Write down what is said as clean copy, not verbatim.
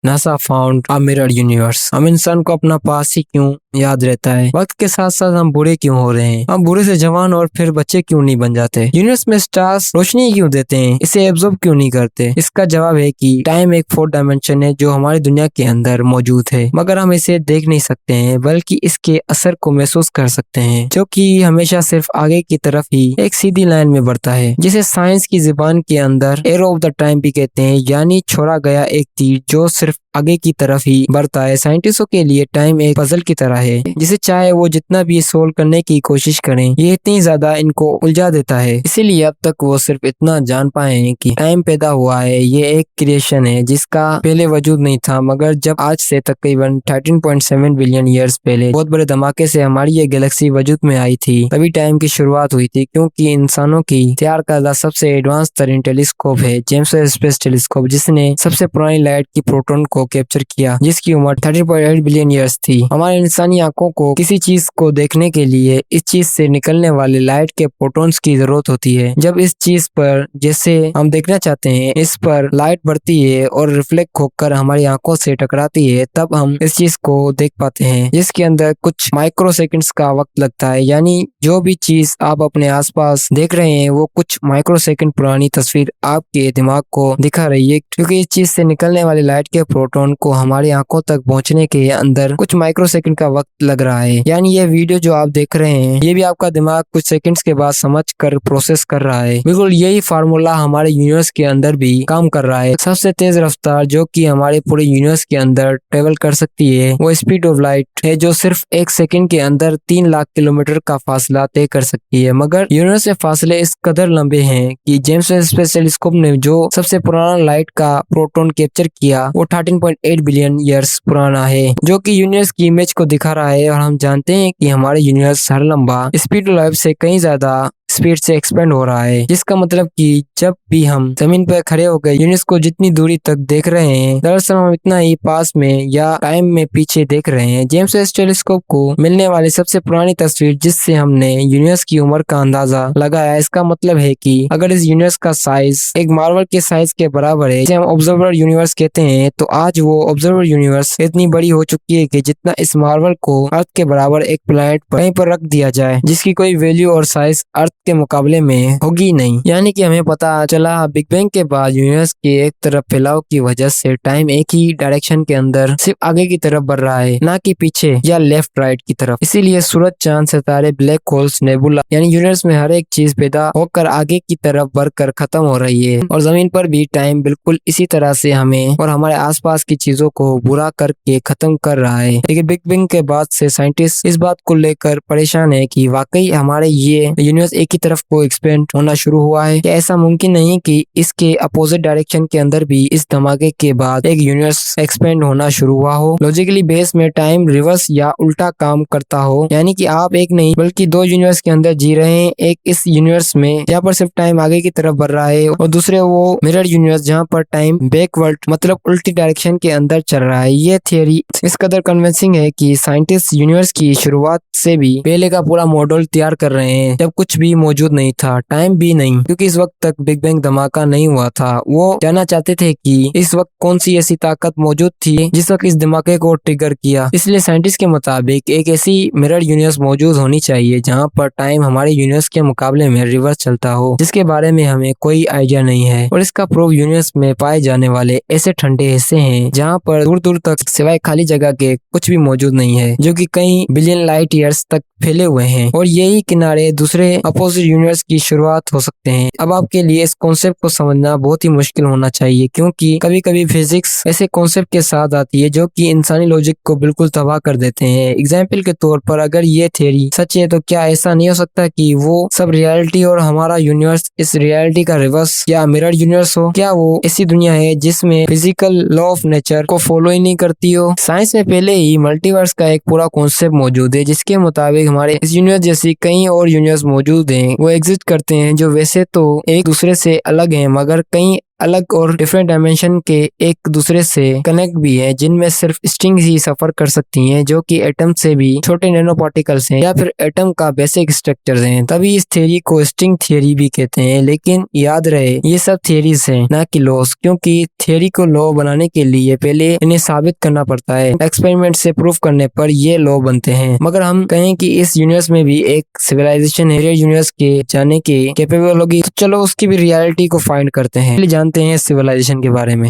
NASA found a mirror universe. हम इंसान को अपना पास ही क्यों याद रहता है? वक्त के साथ साथ हम बूढ़े क्यों हो रहे हैं? हम बूढ़े से जवान और फिर बच्चे क्यों नहीं बन जाते? यूनिवर्स में स्टार्स रोशनी क्यों देते हैं? इसे एब्जॉर्ब क्यों नहीं करते? इसका जवाब है कि टाइम एक फोर्थ डायमेंशन है जो हमारी दुनिया के अंदर मौजूद है, मगर हम इसे देख नहीं सकते हैं, बल्कि इसके असर को महसूस कर सकते हैं, जो कि हमेशा सिर्फ आगे की तरफ ही एक सीधी लाइन में बढ़ता है, जिसे साइंस की जुबान के अंदर एरो ऑफ द टाइम भी कहते हैं, यानी छोड़ा गया एक तीर जो सिर्फ आगे की तरफ ही बढ़ता है। साइंटिस्टों के लिए टाइम एक पजल की तरह है, जिसे चाहे वो जितना भी सोल्व करने की कोशिश करें, ये इतनी ज्यादा इनको उलझा देता है। इसीलिए अब तक वो सिर्फ इतना जान पाए हैं कि टाइम पैदा हुआ है, ये एक क्रिएशन है जिसका पहले वजूद नहीं था, मगर जब आज से तकरीबन 13.7 बिलियन ईयर्स पहले बहुत बड़े धमाके से हमारी ये गैलेक्सी वजूद में आई थी, तभी टाइम की शुरुआत हुई थी। क्योंकि इंसानों की तैयार करदा सबसे एडवांस तरीन टेलीस्कोप है जेम्स वेब स्पेस टेलीस्कोप, जिसने सबसे पुरानी लाइट की प्रोटॉन को कैप्चर किया, जिसकी उम्र 13.8 बिलियन ईयर्स थी। हमारे इंसानी आंखों को किसी चीज को देखने के लिए इस चीज से निकलने वाले लाइट के प्रोटॉन्स की जरूरत होती है। जब इस चीज पर, जैसे हम देखना चाहते हैं, इस पर लाइट बढ़ती है और रिफ्लेक्ट होकर हमारी आंखों से टकराती है, तब हम इस चीज को देख पाते हैं, जिसके अंदर कुछ माइक्रो सेकंड्स का वक्त लगता है। यानी जो भी चीज आप अपने आसपास देख रहे हैं वो कुछ माइक्रो सेकंड पुरानी तस्वीर आपके दिमाग को दिखा रही है, क्योंकि इस चीज से निकलने वाली लाइट के प्रोटॉन को हमारी आंखों तक पहुंचने के अंदर कुछ माइक्रो सेकंड का वक्त लग रहा है। यानी ये वीडियो जो आप देख रहे हैं, ये भी आपका दिमाग कुछ सेकंड्स के बाद समझ कर प्रोसेस कर रहा है। बिल्कुल यही फार्मूला हमारे यूनिवर्स के अंदर भी काम कर रहा है। सबसे तेज रफ्तार जो कि हमारे पूरे यूनिवर्स के अंदर ट्रेवल कर सकती है, वो स्पीड ऑफ लाइट है, जो सिर्फ एक सेकंड के अंदर 3 लाख किलोमीटर का फासला तय कर सकती है। मगर यूनिवर्स से फासले इस कदर लंबे हैं कि जेम्स वेब स्पेस टेलीस्कोप ने जो सबसे पुराना लाइट का प्रोटॉन कैप्चर किया, वो 13.8 बिलियन ईयर्स पुराना है, जो कि यूनिवर्स की इमेज को दिखा रहा है। और हम जानते हैं कि हमारे यूनिवर्स हर लंबा स्पीड ऑफ लाइट से कहीं ज्यादा स्पीड से एक्सपेंड हो रहा है, जिसका मतलब कि जब भी हम जमीन पर खड़े होकर यूनिवर्स को जितनी दूरी तक देख रहे हैं, दरअसल हम इतना ही पास में या टाइम में पीछे देख रहे हैं। जेम्स वेब टेलीस्कोप को मिलने वाली सबसे पुरानी तस्वीर जिससे हमने यूनिवर्स की उम्र का अंदाजा लगाया, इसका मतलब है कि अगर इस यूनिवर्स का साइज एक मार्बल के साइज के बराबर है, जिसे हम ऑब्जर्वर यूनिवर्स कहते हैं, तो आज वो ऑब्जर्वर यूनिवर्स इतनी बड़ी हो चुकी है कि जितना इस मार्बल को अर्थ के बराबर एक प्लैनेट पर कहीं पर रख दिया जाए, जिसकी कोई वैल्यू और साइज अर्थ के मुकाबले में होगी नहीं। यानी कि हमें पता चला बिग बैंग के बाद यूनिवर्स के एक तरफ फैलाव की वजह से टाइम एक ही डायरेक्शन के अंदर सिर्फ आगे की तरफ बढ़ रहा है, ना कि पीछे या लेफ्ट राइट की तरफ। इसीलिए सूरज, चांद, सितारे, ब्लैक होल्स, नेबुला, यानी यूनिवर्स में हर एक चीज पैदा होकर आगे की तरफ बढ़कर खत्म हो रही है। और जमीन पर भी टाइम बिल्कुल इसी तरह से हमें और हमारे आसपास की चीजों को बुरा करके खत्म कर रहा है। लेकिन बिग बैंग के बाद से साइंटिस्ट इस बात को लेकर परेशान है कि वाकई हमारे ये यूनिवर्स एक ही तरफ को एक्सपेंड होना शुरू हुआ है, क्या ऐसा मुमकिन नहीं कि इसके अपोजिट डायरेक्शन के अंदर भी इस धमाके के बाद एक यूनिवर्स एक्सपेंड होना शुरू हुआ हो? लॉजिकली बेस में टाइम रिवर्स या उल्टा काम करता हो, यानी कि आप एक नहीं बल्कि 2 यूनिवर्स के अंदर जी रहे हैं। एक इस यूनिवर्स में जहाँ पर सिर्फ टाइम आगे की तरफ बढ़ रहा है, और दूसरे वो मिरर यूनिवर्स जहाँ पर टाइम बैकवर्ड मतलब उल्टी डायरेक्शन के अंदर चल रहा है। ये थियरी इस कदर कन्विंसिंग है कि साइंटिस्ट यूनिवर्स की शुरुआत से भी पहले का पूरा मॉडल तैयार कर रहे हैं, जब कुछ भी मौजूद नहीं था, टाइम भी नहीं, क्योंकि इस वक्त तक बिग बैंग धमाका नहीं हुआ था। वो जानना चाहते थे कि इस वक्त कौन सी ऐसी ताकत मौजूद थी जिस वक्त इस धमाके को ट्रिगर किया। इसलिए साइंटिस्ट के मुताबिक एक ऐसी मिरर यूनिवर्स मौजूद होनी चाहिए जहाँ पर टाइम हमारे यूनिवर्स के मुकाबले में रिवर्स चलता हो, जिसके बारे में हमें कोई आइडिया नहीं है। और इसका प्रूफ यूनिवर्स में पाए जाने वाले ऐसे ठंडे हिस्से हैं जहाँ पर दूर दूर तक सिवाय खाली जगह के कुछ भी मौजूद नहीं है, जो कि कई बिलियन लाइट ईयर्स तक फैले हुए हैं, और यही किनारे दूसरे अपोजिट यूनिवर्स की शुरुआत हो सकते हैं। अब आपके लिए इस कॉन्सेप्ट को समझना बहुत ही मुश्किल होना चाहिए, क्योंकि कभी कभी फिजिक्स ऐसे कॉन्सेप्ट के साथ आती है जो कि इंसानी लॉजिक को बिल्कुल तबाह कर देते हैं। एग्जाम्पल के तौर पर, अगर ये थ्योरी सच है तो क्या ऐसा नहीं हो सकता कि वो सब रियलिटी और हमारा यूनिवर्स इस रियलिटी का रिवर्स या मिरर यूनिवर्स हो? क्या वो ऐसी दुनिया है जिसमें फिजिकल लॉ ऑफ नेचर को फॉलो ही नहीं करती हो? साइंस में पहले ही मल्टीवर्स का एक पूरा कॉन्सेप्ट मौजूद है, जिसके मुताबिक हमारे इस यूनिवर्स जैसी कई और यूनिवर्स मौजूद हैं, वो एग्जिस्ट करते हैं, जो वैसे तो एक दूसरे से अलग हैं, मगर कई अलग और डिफरेंट डायमेंशन के एक दूसरे से कनेक्ट भी है, जिनमें सिर्फ स्ट्रिंग्स ही सफर कर सकती हैं, जो कि एटम से भी छोटे नैनो पार्टिकल्स हैं या फिर एटम का बेसिक स्ट्रक्चर हैं। तभी इस थियरी को स्ट्रिंग थियरी भी कहते हैं। लेकिन याद रहे, ये सब थियरीज हैं, ना कि लॉस, क्योंकि थियरी को लॉ बनाने के लिए पहले इन्हें साबित करना पड़ता है। एक्सपेरिमेंट से प्रूफ करने पर ये लॉ बनते हैं। मगर हम कहें कि इस यूनिवर्स में भी एक सिविलाइजेशन है यूनिवर्स के जाने के कैपेबल होगी, तो चलो उसकी भी रियलिटी को फाइंड करते हैं, जानते हैं सिविलाइजेशन के बारे में।